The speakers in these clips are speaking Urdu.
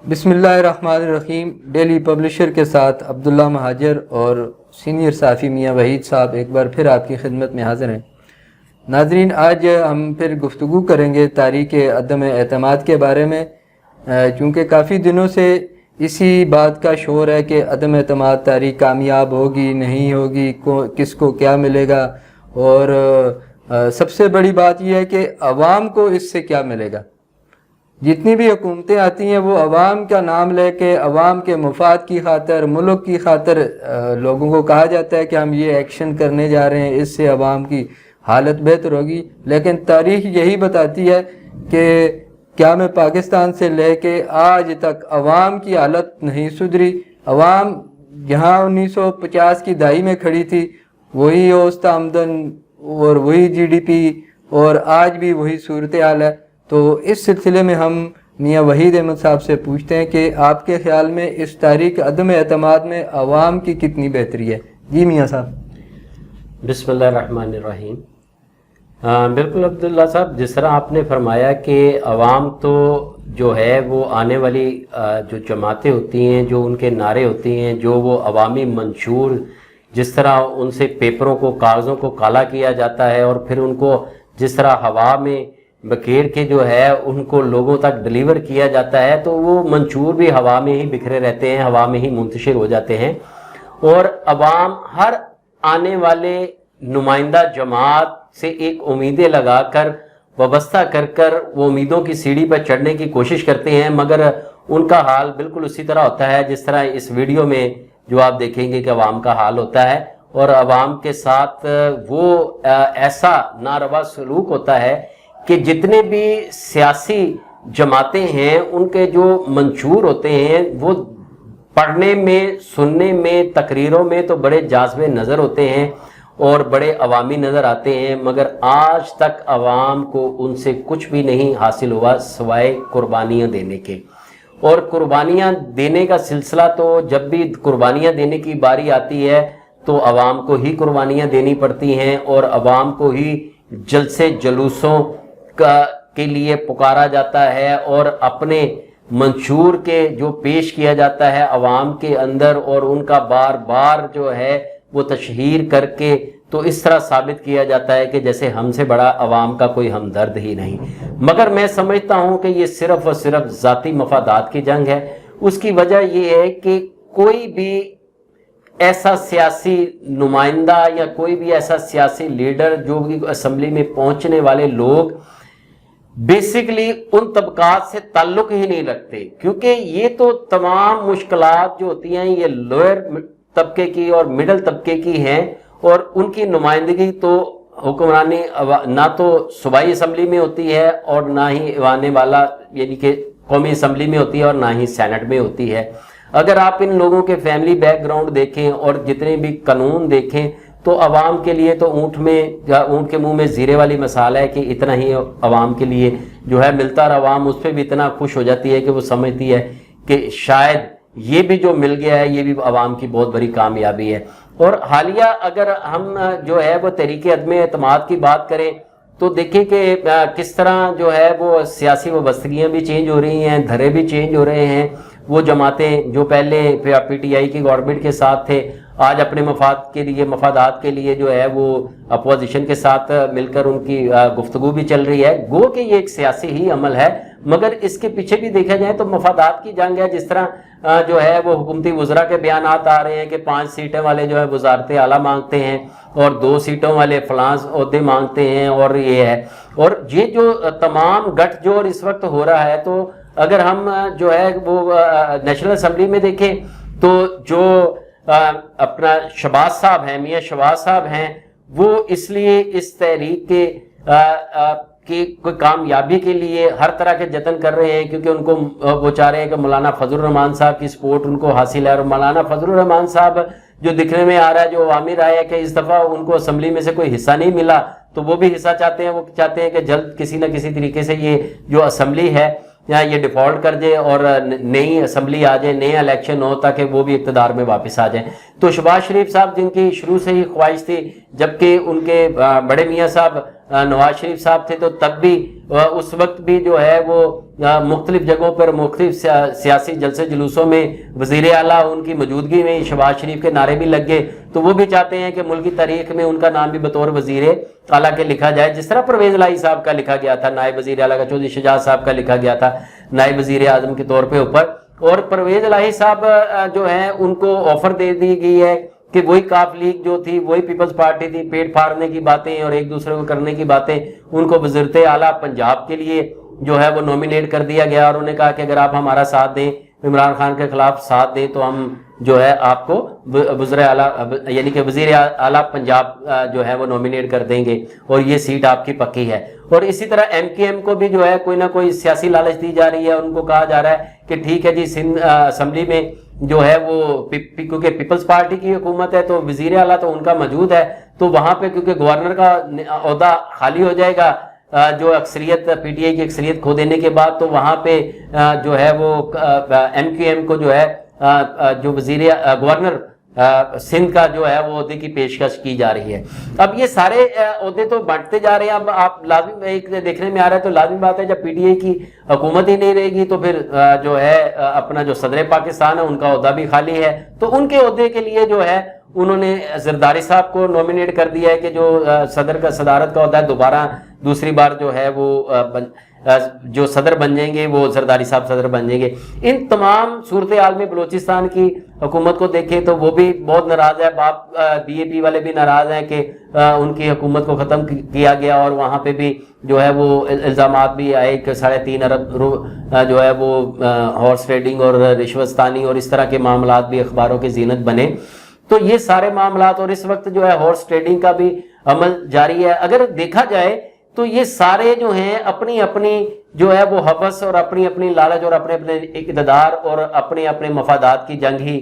بسم اللہ الرحمن الرحیم۔ ڈیلی پبلشر کے ساتھ عبداللہ مہاجر اور سینئر صحافی میاں وحید صاحب ایک بار پھر آپ کی خدمت میں حاضر ہیں۔ ناظرین، آج ہم پھر گفتگو کریں گے تاریخ عدم اعتماد کے بارے میں، چونکہ کافی دنوں سے اسی بات کا شور ہے کہ عدم اعتماد تاریخ کامیاب ہوگی نہیں ہوگی، کس کو کیا ملے گا، اور سب سے بڑی بات یہ ہے کہ عوام کو اس سے کیا ملے گا۔ جتنی بھی حکومتیں آتی ہیں وہ عوام کا نام لے کے عوام کے مفاد کی خاطر، ملک کی خاطر لوگوں کو کہا جاتا ہے کہ ہم یہ ایکشن کرنے جا رہے ہیں، اس سے عوام کی حالت بہتر ہوگی، لیکن تاریخ یہی بتاتی ہے کہ قیام پاکستان سے لے کے آج تک عوام کی حالت نہیں سدھری۔ عوام جہاں 1950 کی دہائی میں کھڑی تھی وہی اوسط آمدن اور وہی جی ڈی پی، اور آج بھی وہی صورتحال ہے۔ تو اس سلسلے میں ہم میاں وحید احمد صاحب سے پوچھتے ہیں کہ آپ کے خیال میں اس تاریخ عدم اعتماد میں عوام کی کتنی بہتری ہے؟ جی میاں صاحب۔ بسم اللہ الرحمن الرحیم۔ بالکل عبداللہ صاحب، جس طرح آپ نے فرمایا کہ عوام تو جو ہے وہ آنے والی جو جماعتیں ہوتی ہیں، جو ان کے نعرے ہوتی ہیں، جو وہ عوامی منشور جس طرح ان سے پیپروں کو، کاغذوں کو کالا کیا جاتا ہے اور پھر ان کو جس طرح ہوا میں بکھیر کے جو ہے ان کو لوگوں تک ڈلیور کیا جاتا ہے، تو وہ منشور بھی ہوا میں ہی بکھرے رہتے ہیں، ہوا میں ہی منتشر ہو جاتے ہیں، اور عوام ہر آنے والے نمائندہ جماعت سے ایک امیدیں لگا کر وابستہ کر وہ امیدوں کی سیڑھی پر چڑھنے کی کوشش کرتے ہیں، مگر ان کا حال بالکل اسی طرح ہوتا ہے جس طرح اس ویڈیو میں جو آپ دیکھیں گے کہ عوام کا حال ہوتا ہے، اور عوام کے ساتھ وہ ایسا ناروا سلوک ہوتا ہے کہ جتنے بھی سیاسی جماعتیں ہیں ان کے جو منشور ہوتے ہیں وہ پڑھنے میں، سننے میں، تقریروں میں تو بڑے جاذب نظر ہوتے ہیں اور بڑے عوامی نظر آتے ہیں، مگر آج تک عوام کو ان سے کچھ بھی نہیں حاصل ہوا سوائے قربانیاں دینے کے۔ اور قربانیاں دینے کا سلسلہ تو جب بھی قربانیاں دینے کی باری آتی ہے تو عوام کو ہی قربانیاں دینی پڑتی ہیں، اور عوام کو ہی جلسے جلوسوں کے لیے پکارا جاتا ہے، اور اپنے منشور کے جو پیش کیا جاتا ہے عوام کے اندر، اور ان کا بار بار جو ہے وہ تشہیر کر کے تو اس طرح ثابت کیا جاتا ہے کہ جیسے ہم سے بڑا عوام کا کوئی ہمدرد ہی نہیں۔ مگر میں سمجھتا ہوں کہ یہ صرف اور صرف ذاتی مفادات کی جنگ ہے۔ اس کی وجہ یہ ہے کہ کوئی بھی ایسا سیاسی نمائندہ یا کوئی بھی ایسا سیاسی لیڈر جو بھی اسمبلی میں پہنچنے والے لوگ بیسیکلی ان طبقات سے تعلق ہی نہیں رکھتے، کیونکہ یہ تو تمام مشکلات جو ہوتی ہیں یہ لوئر طبقے کی اور مڈل طبقے کی ہیں، اور ان کی نمائندگی تو حکمرانی نہ تو صوبائی اسمبلی میں ہوتی ہے اور نہ ہی ایوان والا یعنی کہ قومی اسمبلی میں ہوتی ہے اور نہ ہی سینٹ میں ہوتی ہے۔ اگر آپ ان لوگوں کے فیملی بیک گراؤنڈ دیکھیں اور جتنے بھی قانون دیکھیں تو عوام کے لیے تو اونٹ کے منہ میں زیرے والی مثال ہے کہ اتنا ہی عوام کے لیے جو ہے ملتا، اور عوام اس پہ بھی اتنا خوش ہو جاتی ہے کہ وہ سمجھتی ہے کہ شاید یہ بھی جو مل گیا ہے یہ بھی عوام کی بہت بڑی کامیابی ہے۔ اور حالیہ اگر ہم جو ہے وہ تحریک عدم اعتماد کی بات کریں تو دیکھیں کہ کس طرح جو ہے وہ سیاسی وابستگیاں بھی چینج ہو رہی ہیں، دھرے بھی چینج ہو رہے ہیں۔ وہ جماعتیں جو پہلے پی ٹی آئی کی گورنمنٹ کے ساتھ تھے آج اپنے مفادات کے لیے جو ہے وہ اپوزیشن کے ساتھ مل کر ان کی گفتگو بھی چل رہی ہے، گو کہ یہ ایک سیاسی ہی عمل ہے، مگر اس کے پیچھے بھی دیکھا جائے تو مفادات کی جنگ ہے۔ جس طرح جو ہے وہ حکومتی وزراء کے بیانات آ رہے ہیں کہ 5 سیٹیں والے جو ہے وزارت اعلیٰ مانگتے ہیں اور 2 سیٹوں والے فلاں عہدے مانگتے ہیں، اور یہ ہے، اور یہ جو تمام گٹھ جوڑ اس وقت ہو رہا ہے، تو اگر ہم جو ہے وہ نیشنل اسمبلی میں دیکھیں تو جو اپنا شہباز صاحب ہیں، میاں شہباز صاحب ہیں، وہ اس لیے اس تحریک کی کوئی کامیابی کے لیے ہر طرح کے جتن کر رہے ہیں، کیونکہ ان کو وہ چاہ رہے ہیں کہ مولانا فضل الرحمان صاحب کی سپورٹ ان کو حاصل ہے، اور مولانا فضل الرحمان صاحب جو دکھنے میں آ رہا ہے، جو عوامی رائے ہے کہ اس دفعہ ان کو اسمبلی میں سے کوئی حصہ نہیں ملا، تو وہ بھی حصہ چاہتے ہیں۔ وہ چاہتے ہیں کہ جلد کسی نہ کسی طریقے سے یہ جو اسمبلی ہے یا یہ ڈیفالٹ کر جائے اور نئی اسمبلی آ جائے، نئے الیکشن ہو تاکہ وہ بھی اقتدار میں واپس آ جائیں۔ تو شہباز شریف صاحب جن کی شروع سے ہی خواہش تھی، جبکہ ان کے بڑے میاں صاحب نواز شریف صاحب تھے تو تب بھی اس وقت بھی جو ہے وہ مختلف جگہوں پر مختلف سیاسی جلسے جلوسوں میں وزیر اعلیٰ ان کی موجودگی میں شہباز شریف کے نعرے بھی لگ گئے، تو وہ بھی چاہتے ہیں کہ ملکی تاریخ میں ان کا نام بھی بطور وزیر اعلیٰ کے لکھا جائے، جس طرح پرویز الہی صاحب کا لکھا گیا تھا، نائب وزیر اعلیٰ کا چودھری شجاعت صاحب کا لکھا گیا تھا نائب وزیر اعظم کے طور پہ اوپر، اور پرویز الہی صاحب جو ہیں ان کو آفر دے دی گئی ہے کہ وہی کاف لیگ جو تھی، وہی پیپلز پارٹی تھی، پیٹ پھاڑنے کی باتیں اور ایک دوسرے کو کرنے کی باتیں، ان کو وزارت اعلیٰ پنجاب کے لیے جو ہے وہ نومینیٹ کر دیا گیا، اور انہوں نے کہا کہ اگر آپ ہمارا ساتھ دیں، عمران خان کے خلاف ساتھ دیں، تو ہم جو ہے آپ کو وزیر اعلیٰ یعنی کہ وزیر اعلیٰ پنجاب جو ہے وہ نومینیٹ کر دیں گے اور یہ سیٹ آپ کی پکی ہے۔ اور اسی طرح ایم کیو ایم کو بھی جو ہے کوئی نہ کوئی سیاسی لالچ دی جا رہی ہے، ان کو کہا جا رہا ہے کہ ٹھیک ہے جی سندھ اسمبلی میں جو ہے وہ کیونکہ پیپلز پارٹی کی حکومت ہے تو وزیر اعلیٰ تو ان کا موجود ہے، تو وہاں پہ کیونکہ گورنر کا عہدہ خالی ہو جائے گا جو اکثریت پی ٹی آئی کی اکثریت کھو دینے کے بعد، تو وہاں پہ جو ہے وہ ایم کیو ایم کو جو ہے جو گورنر سندھ کا جو ہے وہ عہدے کی پیشکش کی جا رہی ہے۔ اب یہ سارے عہدے تو بانٹتے جا رہے ہیں، اب آپ لازم ایک دیکھنے میں آ رہا ہے تو لازمی بات ہے جب پی ٹی آئی کی حکومت ہی نہیں رہے گی تو پھر جو ہے اپنا جو صدر پاکستان ہے ان کا عہدہ بھی خالی ہے، تو ان کے عہدے کے لیے جو ہے انہوں نے زرداری صاحب کو نومینیٹ کر دیا ہے کہ جو صدارت کا عہدہ ہے دوبارہ دوسری بار جو ہے وہ جو صدر بن جائیں گے وہ زرداری صاحب صدر بن جائیں گے۔ ان تمام صورتحال میں بلوچستان کی حکومت کو دیکھیں تو وہ بھی بہت ناراض ہے، باپ بی اے پی والے بھی ناراض ہیں کہ ان کی حکومت کو ختم کیا گیا، اور وہاں پہ بھی جو ہے وہ الزامات بھی آئے کہ 3.5 ارب جو ہے وہ ہارس ٹریڈنگ اور رشوت ستانی اور اس طرح کے معاملات بھی اخباروں کی زینت بنے۔ تو یہ سارے معاملات، اور اس وقت جو ہے ہارس ٹریڈنگ کا بھی عمل جاری ہے۔ اگر دیکھا جائے تو یہ سارے جو ہیں اپنی اپنی جو ہے وہ حوث اور اپنی اپنی لالچ اور اپنے اپنے اقتدار اور اپنے اپنے مفادات کی جنگ ہی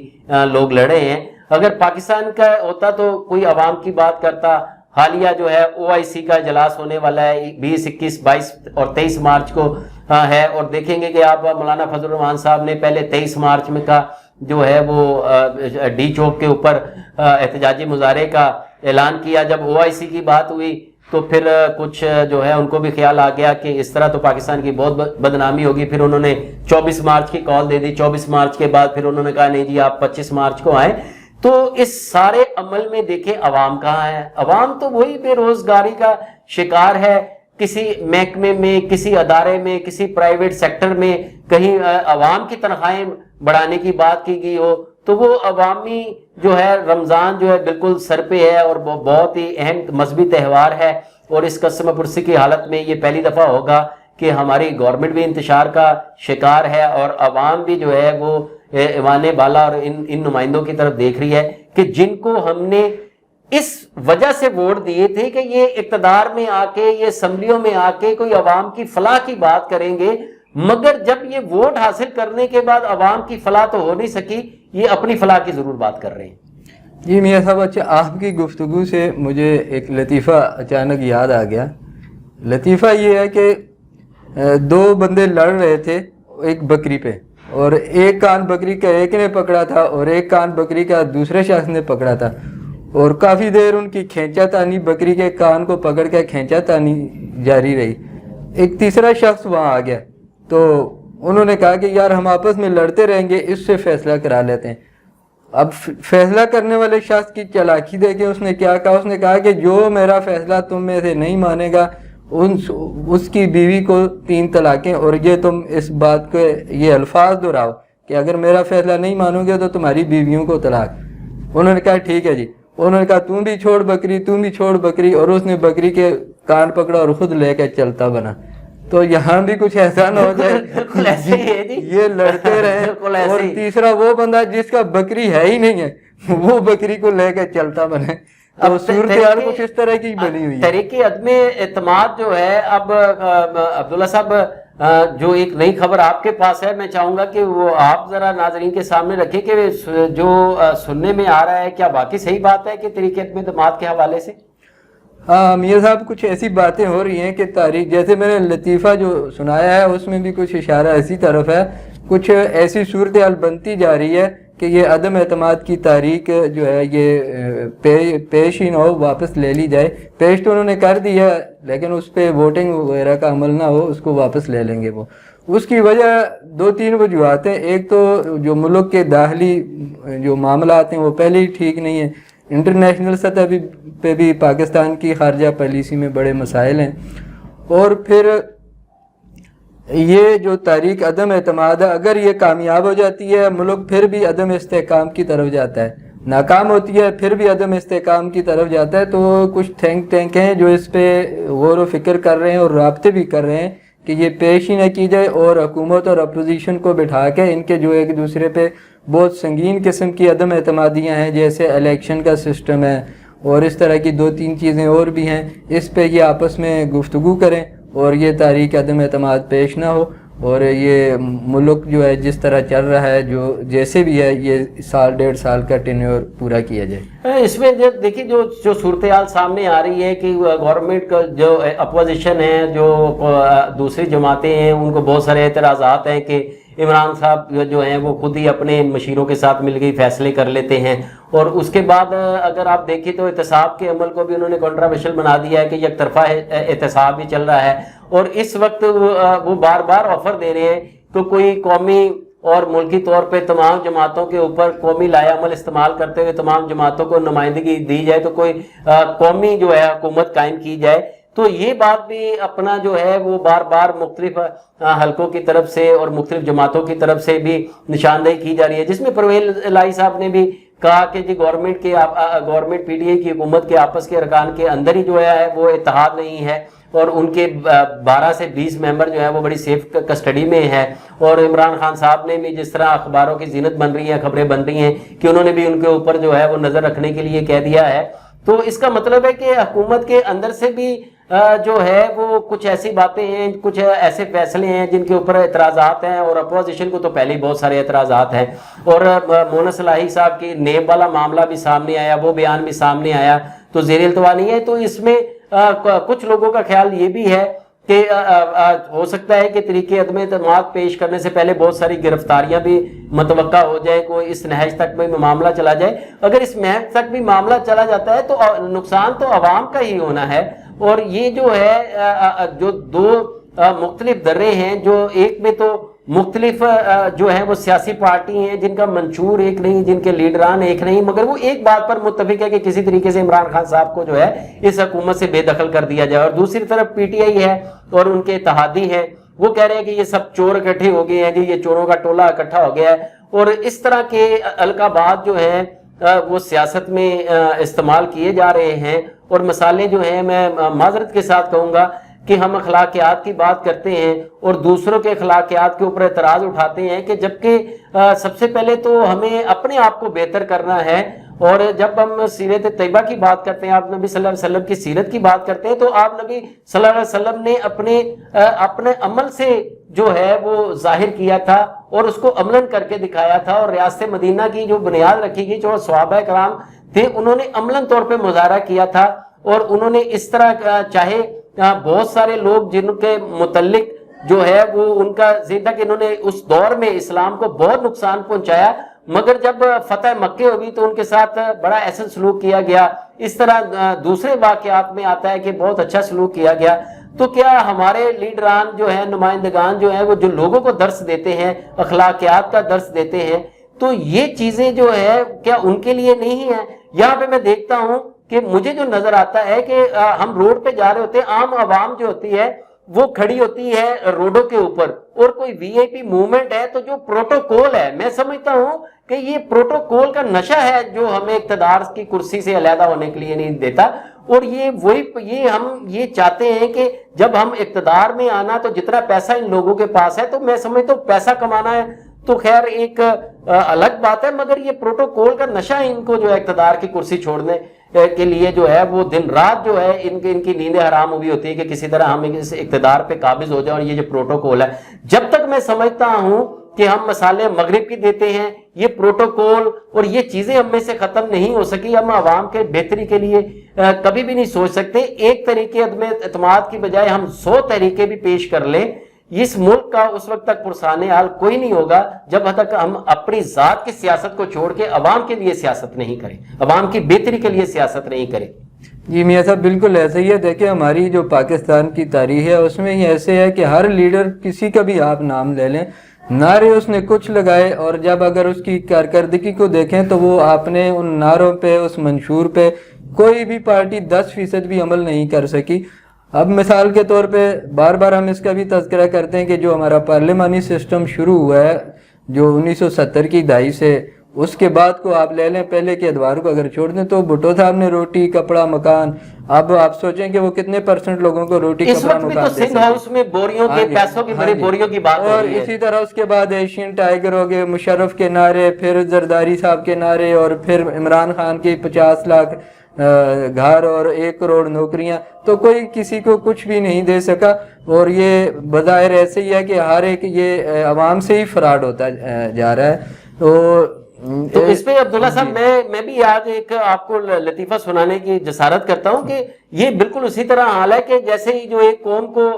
لوگ لڑے ہیں۔ اگر پاکستان کا ہوتا تو کوئی عوام کی بات کرتا۔ حالیہ جو ہے او آئی سی کا اجلاس ہونے والا ہے 20، 21، 22 اور 23 مارچ کو ہے، اور دیکھیں گے کہ آپ مولانا فضل الرحمان صاحب نے پہلے 23 مارچ میں کا جو ہے وہ ڈی چوک کے اوپر احتجاجی مظاہرے کا اعلان کیا۔ جب او آئی سی کی بات ہوئی تو پھر کچھ جو ہے ان کو بھی خیال آ گیا کہ اس طرح تو پاکستان کی بہت بدنامی ہوگی، پھر انہوں نے 24 مارچ کی کال دے دی۔ 24 مارچ کے بعد پھر انہوں نے کہا نہیں جی آپ 25 مارچ کو آئیں۔ تو اس سارے عمل میں دیکھیں عوام کہاں ہے؟ عوام تو وہی بے روزگاری کا شکار ہے، کسی محکمے میں، کسی ادارے میں، کسی پرائیویٹ سیکٹر میں کہیں عوام کی تنخواہیں بڑھانے کی بات کی گئی ہو تو وہ عوامی جو ہے رمضان جو ہے بالکل سر پہ ہے، اور بہت ہی اہم مذہبی تہوار ہے، اور اس قسم پرسی کی حالت میں یہ پہلی دفعہ ہوگا کہ ہماری گورنمنٹ بھی انتشار کا شکار ہے، اور عوام بھی جو ہے وہ ایوان بالا اور ان نمائندوں کی طرف دیکھ رہی ہے کہ جن کو ہم نے اس وجہ سے ووٹ دیے تھے کہ یہ اقتدار میں آ کے، یہ اسمبلیوں میں آ کے کوئی عوام کی فلاح کی بات کریں گے، مگر جب یہ ووٹ حاصل کرنے کے بعد عوام کی فلاح تو ہو نہیں سکی، یہ اپنی فلاح کی ضرور بات کر رہے ہیں۔ جی میاں صاحب، اچھا آپ کی گفتگو سے مجھے ایک لطیفہ اچانک یاد آ گیا۔ لطیفہ یہ ہے کہ 2 بندے لڑ رہے تھے ایک بکری پہ، اور ایک کان بکری کا ایک نے پکڑا تھا اور ایک کان بکری کا دوسرے شخص نے پکڑا تھا، اور کافی دیر ان کی کھینچا تانی بکری کے کان کو پکڑ کے کھینچا تانی جاری رہی۔ ایک تیسرا شخص وہاں آ گیا تو انہوں نے کہا کہ یار ہم آپس میں لڑتے رہیں گے، اس سے فیصلہ کرا لیتے ہیں۔ اب فیصلہ کرنے والے شخص کی چالاکی دیکھیں اس نے کیا کہا، اس نے کہا کہ جو میرا فیصلہ تم میں سے نہیں مانے گا اس کی بیوی کو 3 طلاقیں، اور یہ تم اس بات کے یہ الفاظ دہراؤ کہ اگر میرا فیصلہ نہیں مانو گے تو تمہاری بیویوں کو طلاق۔ انہوں نے کہا ٹھیک ہے جی۔ انہوں نے کہا تم بھی چھوڑ بکری، تم بھی چھوڑ بکری، اور اس نے بکری کے کان پکڑا اور خود لے کے چلتا بنا۔ تو یہاں بھی کچھ ایسا نہ ہو جائے یہ لڑتے رہے، اور تیسرا وہ بندہ جس کا بکری ہے ہی نہیں ہے وہ بکری کو لے کے چلتا بنے۔ اب صورتحال کچھ اس طرح کی بنی ہوئی ہے۔ تحریک عدم اعتماد جو ہے، اب عبداللہ صاحب جو ایک نئی خبر آپ کے پاس ہے، میں چاہوں گا کہ وہ آپ ذرا ناظرین کے سامنے رکھیں کہ جو سننے میں آ رہا ہے کیا واقعی صحیح بات ہے کہ تحریک عدم اعتماد کے حوالے سے؟ ہاں میاں صاحب، کچھ ایسی باتیں ہو رہی ہیں کہ تاریخ، جیسے میں نے لطیفہ جو سنایا ہے اس میں بھی کچھ اشارہ ایسی طرف ہے، کچھ ایسی صورتحال بنتی جا رہی ہے کہ یہ عدم اعتماد کی تاریخ جو ہے یہ پیش ہی نہ ہو, واپس لے لی جائے. پیش تو انہوں نے کر دیا لیکن اس پہ ووٹنگ وغیرہ کا عمل نہ ہو, اس کو واپس لے لیں گے وہ. اس کی وجہ 2-3 وجوہات ہیں. ایک تو جو ملک کے داخلی جو معاملات ہیں وہ پہلے ہی ٹھیک نہیں ہیں, انٹرنیشنل سطح پہ بھی پاکستان کی خارجہ پالیسی میں بڑے مسائل ہیں. اور پھر یہ جو تحریک عدم اعتماد ہے, اگر یہ کامیاب ہو جاتی ہے ملک پھر بھی عدم استحکام کی طرف جاتا ہے, ناکام ہوتی ہے پھر بھی عدم استحکام کی طرف جاتا ہے. تو کچھ تھنک ٹینک ہیں جو اس پہ غور و فکر کر رہے ہیں اور رابطے بھی کر رہے ہیں کہ یہ پیش ہی نہ کی جائے, اور حکومت اور اپوزیشن کو بٹھا کے ان کے جو ایک دوسرے پہ بہت سنگین قسم کی عدم اعتمادیاں ہیں, جیسے الیکشن کا سسٹم ہے اور اس طرح کی 2-3 چیزیں اور بھی ہیں, اس پہ یہ آپس میں گفتگو کریں اور یہ تحریک عدم اعتماد پیش نہ ہو, اور یہ ملک جو ہے جس طرح چل رہا ہے جو جیسے بھی ہے یہ 1.5 سال کا ٹینیور پورا کیا جائے. اس میں دیکھیے جو صورتحال سامنے آ رہی ہے کہ گورنمنٹ کا جو اپوزیشن ہے, جو دوسری جماعتیں ہیں, ان کو بہت سارے اعتراضات ہیں کہ عمران صاحب جو ہیں وہ خود ہی اپنے مشیروں کے ساتھ مل گئی فیصلے کر لیتے ہیں, اور اس کے بعد اگر آپ دیکھیں تو احتساب کے عمل کو بھی انہوں نے کنٹراورشل بنا دیا ہے کہ یک طرفہ احتساب بھی چل رہا ہے. اور اس وقت وہ بار بار آفر دے رہے ہیں کہ کوئی قومی اور ملکی طور پہ تمام جماعتوں کے اوپر قومی لائحہ عمل استعمال کرتے ہوئے تمام جماعتوں کو نمائندگی دی جائے, تو کوئی قومی جو ہے حکومت قائم کی جائے. تو یہ بات بھی اپنا جو ہے وہ بار بار مختلف حلقوں کی طرف سے اور مختلف جماعتوں کی طرف سے بھی نشاندہی کی جا رہی ہے, جس میں پرویز الہی صاحب نے بھی کہا کہ جی گورنمنٹ پی ٹی آئی کی حکومت کے آپس کے ارکان کے اندر ہی جو ہے وہ اتحاد نہیں ہے, اور ان کے 12 سے 20 ممبر جو ہیں وہ بڑی سیف کسٹڈی میں ہیں. اور عمران خان صاحب نے بھی جس طرح اخباروں کی زینت بن رہی ہیں, خبریں بن رہی ہیں کہ انہوں نے بھی ان کے اوپر جو ہے وہ نظر رکھنے کے لیے کہہ دیا ہے. تو اس کا مطلب ہے کہ حکومت کے اندر سے بھی جو ہے وہ کچھ ایسی باتیں ہیں, کچھ ایسے فیصلے ہیں جن کے اوپر اعتراضات ہیں, اور اپوزیشن کو تو پہلے ہی بہت سارے اعتراضات ہیں. اور مونس الہی صاحب کی نیب والا معاملہ بھی سامنے آیا, وہ بیان بھی سامنے آیا, تو زیر التوا نہیں ہے. تو اس میں کچھ لوگوں کا خیال یہ بھی ہے کہ ہو سکتا ہے کہ طریقے عدم اعتماد پیش کرنے سے پہلے بہت ساری گرفتاریاں بھی متوقع ہو جائیں, کوئی اس نہج تک میں معاملہ چلا جائے. اگر اس نہج تک بھی معاملہ چلا جاتا ہے تو نقصان تو عوام کا ہی ہونا ہے. اور یہ جو ہے جو 2 مختلف درے ہیں, جو ایک میں تو مختلف جو ہیں وہ سیاسی پارٹی ہیں جن کا منشور ایک نہیں, جن کے لیڈران ایک نہیں, مگر وہ ایک بات پر متفق ہے کہ کسی طریقے سے عمران خان صاحب کو جو ہے اس حکومت سے بے دخل کر دیا جائے. اور دوسری طرف پی ٹی آئی ہے اور ان کے اتحادی ہیں, وہ کہہ رہے ہیں کہ یہ سب چور اکٹھے ہو گئے ہیں جی, یہ چوروں کا ٹولہ اکٹھا ہو گیا ہے. اور اس طرح کے القابات جو ہیں وہ سیاست میں استعمال کیے جا رہے ہیں. اور مسالے جو ہیں میں معذرت کے ساتھ کہوں گا کہ ہم اخلاقیات کی بات کرتے ہیں اور دوسروں کے اخلاقیات کے اوپر اعتراض اٹھاتے ہیں, کہ جبکہ سب سے پہلے تو ہمیں اپنے آپ کو بہتر کرنا ہے. اور جب ہم سیرت طیبہ کی بات کرتے ہیں, آپ نبی صلی اللہ علیہ وسلم کی سیرت کی بات کرتے ہیں, تو آپ نبی صلی اللہ علیہ وسلم نے اپنے عمل سے جو ہے وہ ظاہر کیا تھا اور اس کو عملاً کر کے دکھایا تھا. اور ریاست مدینہ کی جو بنیاد رکھی گئی, جو صحابہ کرام تھے, انہوں نے عملاً طور پہ مظاہرہ کیا تھا. اور انہوں نے اس طرح چاہے بہت سارے لوگ جن کے متعلق جو ہے وہ ان کا زیادہ کہ انہوں نے اس دور میں اسلام کو بہت نقصان پہنچایا, مگر جب فتح مکہ ہوئی تو ان کے ساتھ بڑا احسن سلوک کیا گیا. اس طرح دوسرے واقعات میں آتا ہے کہ بہت اچھا سلوک کیا گیا. تو کیا ہمارے لیڈران جو ہیں, نمائندگان جو ہیں, وہ جو لوگوں کو درس دیتے ہیں, اخلاقیات کا درس دیتے ہیں, تو یہ چیزیں جو ہے کیا ان کے لیے نہیں ہیں؟ یہاں پہ میں دیکھتا ہوں کہ مجھے جو نظر آتا ہے کہ ہم روڈ پہ جا رہے ہوتے ہیں, عام عوام جو ہوتی ہے وہ کھڑی ہوتی ہے روڈوں کے اوپر, اور کوئی وی آئی پی موومنٹ ہے, تو جو پروٹوکول ہے, میں سمجھتا ہوں کہ یہ پروٹوکول کا نشہ ہے جو ہمیں اقتدار کی کرسی سے علیحدہ ہونے کے لیے نہیں دیتا. اور ہم یہ چاہتے ہیں کہ جب ہم اقتدار میں آنا تو جتنا پیسہ ان لوگوں کے پاس ہے, تو میں سمجھتا ہوں پیسہ کمانا ہے تو خیر ایک الگ بات ہے, مگر یہ پروٹوکول کا نشہ ان کو جو ہے اقتدار کی کرسی چھوڑنے کے لیے جو ہے وہ دن رات جو ہے ان کی نیندیں حرام ہوئی ہوتی ہے کہ کسی طرح ہم اس اقتدار پہ قابض ہو جائیں. اور یہ جو پروٹوکول ہے, جب تک میں سمجھتا ہوں کہ ہم مسالے مغرب کی دیتے ہیں, یہ پروٹوکول اور یہ چیزیں ہم میں سے ختم نہیں ہو سکی, ہم عوام کے بہتری کے لیے کبھی بھی نہیں سوچ سکتے. ایک طریقے عدم اعتماد کی بجائے ہم 100 طریقے بھی پیش کر لیں اس ملک کا اس وقت تک پرسان حال کوئی نہیں ہوگا جب تک ہم اپنی ذات کی سیاست کو چھوڑ کے عوام کے لیے سیاست نہیں کریں، عوام کی بہتری کے لیے سیاست نہیں کریں۔ جی میاں صاحب بالکل ایسے ہی ہے۔ دیکھیں ہماری جو پاکستان کی تاریخ ہے اس میں یہ ایسے ہے کہ ہر لیڈر کسی کا بھی آپ نام لے لیں، نعرے اس نے کچھ لگائے، اور جب اگر اس کی کارکردگی کو دیکھیں تو وہ آپ نے ان نعروں پہ، اس منشور پہ کوئی بھی پارٹی 10% بھی عمل نہیں کر سکی۔ اب مثال کے طور پہ بار بار ہم اس کا بھی تذکرہ کرتے ہیں کہ جو ہمارا پارلیمانی سسٹم شروع ہوا ہے جو 1970 کی دہائی سے، اس کے بعد کو آپ لے لیں، پہلے کے ادوار کو اگر چھوڑ دیں تو بھٹو صاحب نے روٹی کپڑا مکان، اب آپ سوچیں کہ وہ کتنے % لوگوں کو روٹی اس کپڑا وقت بھی مکان تو سندھ ہاؤس میں بوریوں کے پیسوں کی بڑی بوریوں کی بات ہو اور رہی ہے۔ اسی طرح اس کے بعد ایشین ٹائیگر ہو گئے، مشرف کے نعرے، پھر زرداری صاحب کے نعرے، اور پھر عمران خان کی 50 لاکھ گھر اور 1 کروڑ نوکریاں، تو کوئی کسی کو کچھ بھی نہیں دے سکا۔ اور یہ بظاہر ایسے ہی ہے کہ ہر ایک یہ عوام سے ہی فراڈ ہوتا جا رہا ہے۔ تو اس پہ عبداللہ صاحب میں بھی آج ایک آپ کو لطیفہ سنانے کی جسارت کرتا ہوں کہ یہ بالکل اسی طرح حال ہے کہ جیسے ہی جو ایک قوم کو،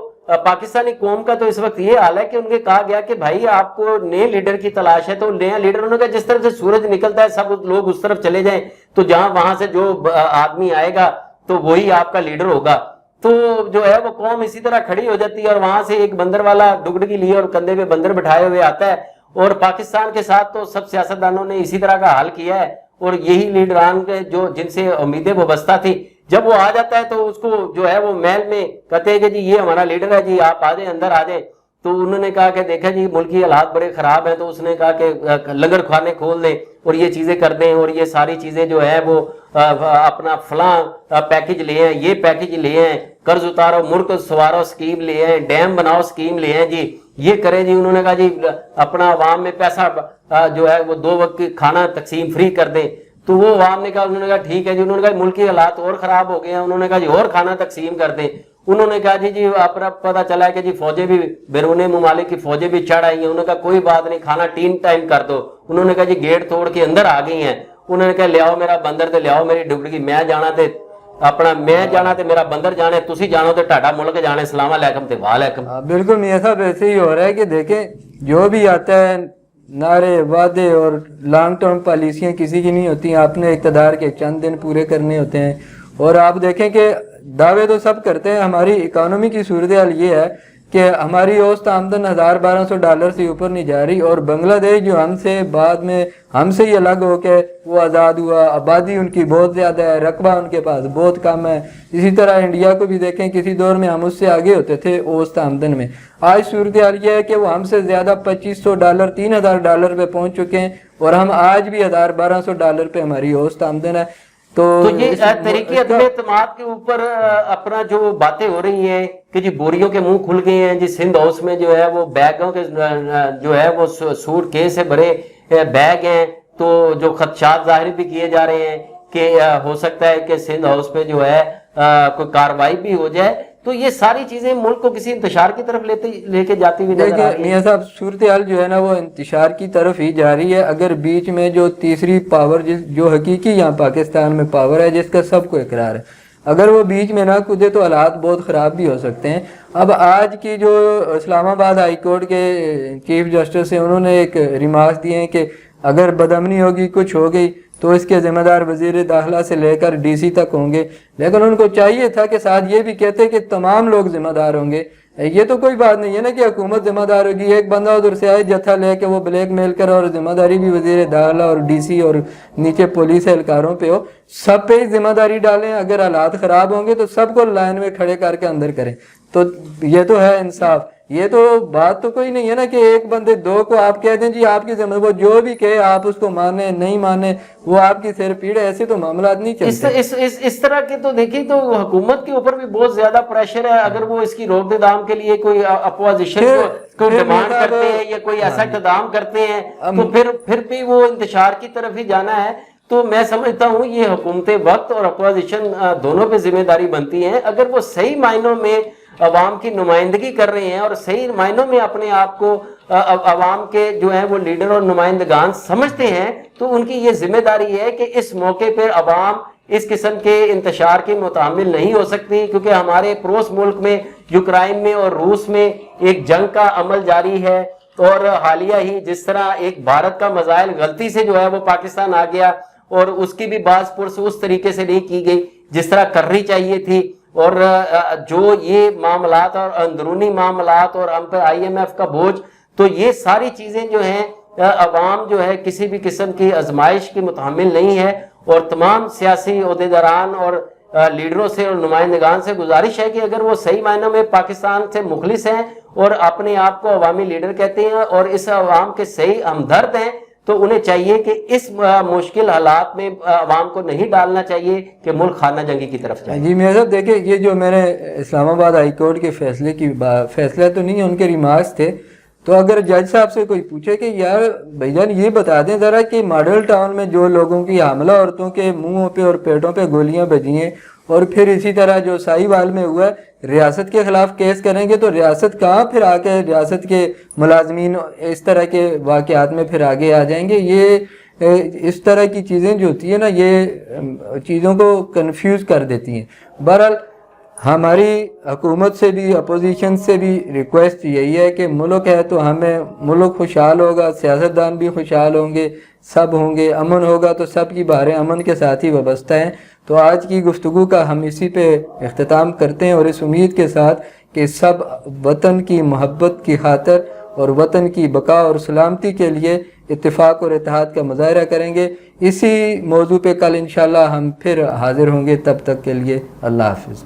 پاکستانی قوم کا تو اس وقت یہ حال ہے کہ ان کے کہا گیا کہ بھائی آپ کو نئے لیڈر کی تلاش ہے، تو نیا لیڈر انہوں نے کہا جس طرف سے سورج نکلتا ہے سب لوگ اس طرف چلے جائیں، تو جہاں وہاں سے جو آدمی آئے گا تو وہی آپ کا لیڈر ہوگا۔ تو جو ہے وہ قوم اسی طرح کھڑی ہو جاتی ہے، اور وہاں سے ایک بندر والا ڈگڈگی لیے اور کندھے پہ بندر بٹھائے ہوئے آتا ہے، اور پاکستان کے ساتھ تو سب سیاستدانوں نے اسی طرح کا حال کیا ہے، اور یہی لیڈران جو جن سے امیدیں وابستہ تھی، جب وہ آ جاتا ہے تو اس کو جو ہے وہ محل میں کہتے ہیں کہ جی یہ ہمارا لیڈر ہے، جی آپ آ جائیں، اندر آ جائیں۔ تو انہوں نے کہا کہ دیکھیں جی ملکی حالات بڑے خراب ہیں، تو اس نے کہا کہ لنگر کھانے کھول دیں اور یہ چیزیں کر دیں، اور یہ ساری چیزیں جو ہے وہ اپنا فلاں پیکج لے ہیں، یہ پیکج لے ہیں، قرض اتارو ملک سوارو سکیم لے ہیں، ڈیم بناؤ سکیم لے ہیں، جی یہ کریں جی۔ انہوں نے کہا جی اپنا عوام میں پیسہ جو ہے وہ 2 وقت کی کھانا تقسیم فری کر دیں۔ تو وہ عوام نے کہا، انہوں نے کہا ٹھیک ہے جی۔ انہوں نے کہا ملک کے حالات اور خراب ہو گئے ہیں، انہوں نے کہا جی اور کھانا تقسیم کر دیں۔ انہوں نے کہا جی اپنا پتہ چلا ہے کہ جی فوجیں بھی، بیرون ممالک کی فوجیں بھی چڑھ آئی ہیں۔ انہوں نے کہا کوئی بات نہیں، کھانا 3 ٹائم کر دو۔ انہوں نے کہا جی گیٹ توڑ کے اندر آ گئی ہیں۔ انہوں نے کہا لیاؤ میرا بندر تے لیاؤ میری ڈگڈگی، میں جانا تے اپنا میں جانا تے میرا بندر جانے، تسی جانو تے ٹاٹا ملک جانے، السلام علیکم تے وعلیکم۔ بالکل میاں صاحب ایسے ہی ہو رہا ہے کہ دیکھیں جو بھی آتا ہے نعرے وعدے اور لانگ ٹرم پالیسیاں کسی کی نہیں ہوتی، آپ نے اقتدار کے چند دن پورے کرنے ہوتے ہیں، اور آپ دیکھیں کہ دعوے تو سب کرتے ہیں۔ ہماری اکانومی کی صورتحال یہ ہے کہ ہماری اوسط آمدن $1200 سے اوپر نہیں جا رہی، اور بنگلہ دیش جو ہم سے بعد میں ہم سے ہی الگ ہو کے وہ آزاد ہوا، آبادی ان کی بہت زیادہ ہے، رقبہ ان کے پاس بہت کم ہے۔ اسی طرح انڈیا کو بھی دیکھیں، کسی دور میں ہم اس سے آگے ہوتے تھے اوسط آمدن میں، آج صورتحال یہ ہے کہ وہ ہم سے زیادہ $2500 $3000 پہ پہنچ چکے ہیں، اور ہم آج بھی $1200 پہ ہماری اوسط آمدن ہے۔ تو یہ طریقے عدم اعتماد کے اوپر اپنا جو باتیں ہو رہی ہیں کہ جی بوریوں کے منہ کھل گئے ہیں، جی سندھ ہاؤس میں جو ہے وہ بیگوں کے جو ہے وہ سوٹ کیس سے بھرے بیگ ہیں، تو جو خدشات ظاہر بھی کیے جا رہے ہیں کہ ہو سکتا ہے کہ سندھ ہاؤس پہ جو ہے کوئی کارروائی بھی ہو جائے۔ تو یہ ساری چیزیں ملک کو کسی انتشار کی طرف لے کے جاتی ہوئی نظر آ رہی ہیں۔ میاں صاحب صورتحال جو ہے نا وہ انتشار کی طرف ہی جا رہی ہے۔ اگر بیچ میں جو تیسری پاور جو حقیقی یہاں پاکستان میں پاور ہے جس کا سب کو اقرار ہے، اگر وہ بیچ میں نہ کودے تو حالات بہت خراب بھی ہو سکتے ہیں۔ اب آج کی جو اسلام آباد ہائی کورٹ کے چیف جسٹس ہیں، انہوں نے ایک ریمارکس دیے ہیں کہ اگر بدامنی ہوگی، کچھ ہو گئی، تو اس کے ذمہ دار وزیر داخلہ سے لے کر ڈی سی تک ہوں گے، لیکن ان کو چاہیے تھا کہ ساتھ یہ بھی کہتے کہ تمام لوگ ذمہ دار ہوں گے۔ یہ تو کوئی بات نہیں ہے نا کہ حکومت ذمہ دار ہوگی، ایک بندہ ادھر سے آئے جتھا لے کے وہ بلیک میل کر، اور ذمہ داری بھی وزیر داخلہ اور ڈی سی اور نیچے پولیس اہلکاروں پہ ہو، سب پہ ہی ذمہ داری ڈالیں۔ اگر حالات خراب ہوں گے تو سب کو لائن میں کھڑے کر کے اندر کریں، تو یہ تو ہے انصاف۔ یہ تو بات تو کوئی نہیں ہے نا کہ ایک بندے دو کو آپ کہہ دیں جی آپ کی ذمہ، وہ جو بھی کہے آپ اس کو مانیں نہیں مانیں، وہ آپ کی سر پیڑ ہے، ایسے تو معاملات نہیں چلتے۔ اس طرح کے تو دیکھیں تو حکومت کے اوپر بھی بہت زیادہ پریشر ہے۔ اگر وہ اس کی روک تھام کے لیے کوئی اپوزیشن کو ڈیمانڈ کرتے ہیں یا کوئی ایسا اقتدام کرتے ہیں تو پھر بھی وہ انتشار کی طرف ہی جانا ہے۔ تو میں سمجھتا ہوں یہ حکومت وقت اور اپوزیشن دونوں پہ ذمہ داری بنتی ہے۔ اگر وہ صحیح معنوں میں عوام کی نمائندگی کر رہے ہیں اور صحیح معنوں میں اپنے آپ کو عوام کے جو ہیں وہ لیڈر اور نمائندگان سمجھتے ہیں، تو ان کی یہ ذمہ داری ہے کہ اس موقع پہ عوام اس قسم کے انتشار کی متحمل نہیں ہو سکتی، کیونکہ ہمارے پڑوس ملک میں یوکرائن میں اور روس میں ایک جنگ کا عمل جاری ہے، اور حالیہ ہی جس طرح ایک بھارت کا میزائل غلطی سے جو ہے وہ پاکستان آ گیا، اور اس کی بھی بعض پرس اس طریقے سے نہیں کی گئی جس طرح کرنی چاہیے تھی، اور جو یہ معاملات اور اندرونی معاملات اور ہم پہ IMF کا بوجھ، تو یہ ساری چیزیں جو ہیں عوام جو ہے کسی بھی قسم کی آزمائش کی متحمل نہیں ہے، اور تمام سیاسی عہدیداران اور لیڈروں سے اور نمائندگان سے گزارش ہے کہ اگر وہ صحیح معنوں میں پاکستان سے مخلص ہیں اور اپنے آپ کو عوامی لیڈر کہتے ہیں اور اس عوام کے صحیح ہمدرد ہیں، تو انہیں چاہیے کہ اس مشکل حالات میں عوام کو نہیں ڈالنا چاہیے کہ ملک خانہ جنگی کی طرف جائے۔ جی میاں صاحب دیکھیں، یہ جو میں نے اسلام آباد ہائی کورٹ کے فیصلہ تو نہیں ہے، ان کے ریمارکس تھے، تو اگر جج صاحب سے کوئی پوچھے کہ یار بھائی جان یہ بتا دیں ذرا کہ ماڈل ٹاؤن میں جو لوگوں کی حاملہ عورتوں کے منہوں پہ اور پیٹوں پہ گولیاں بجی ہیں، اور پھر اسی طرح جو ساہیوال میں ہوا ہے، ریاست کے خلاف کیس کریں گے تو ریاست کہاں پھر آ کے ریاست کے ملازمین اس طرح کے واقعات میں پھر آگے آ جائیں گے؟ یہ اس طرح کی چیزیں جو ہوتی ہیں نا، یہ چیزوں کو کنفیوز کر دیتی ہیں۔ بہرحال ہماری حکومت سے بھی اپوزیشن سے بھی ریکویسٹ یہی ہے کہ ملک ہے تو ہمیں ملک خوشحال ہوگا، سیاستدان بھی خوشحال ہوں گے، سب ہوں گے، امن ہوگا تو سب کی بہاریں امن کے ساتھ ہی وابستہ ہیں۔ تو آج کی گفتگو کا ہم اسی پہ اختتام کرتے ہیں، اور اس امید کے ساتھ کہ سب وطن کی محبت کی خاطر اور وطن کی بقا اور سلامتی کے لیے اتفاق اور اتحاد کا مظاہرہ کریں گے۔ اسی موضوع پہ کل انشاءاللہ ہم پھر حاضر ہوں گے، تب تک کے لیے اللہ حافظ۔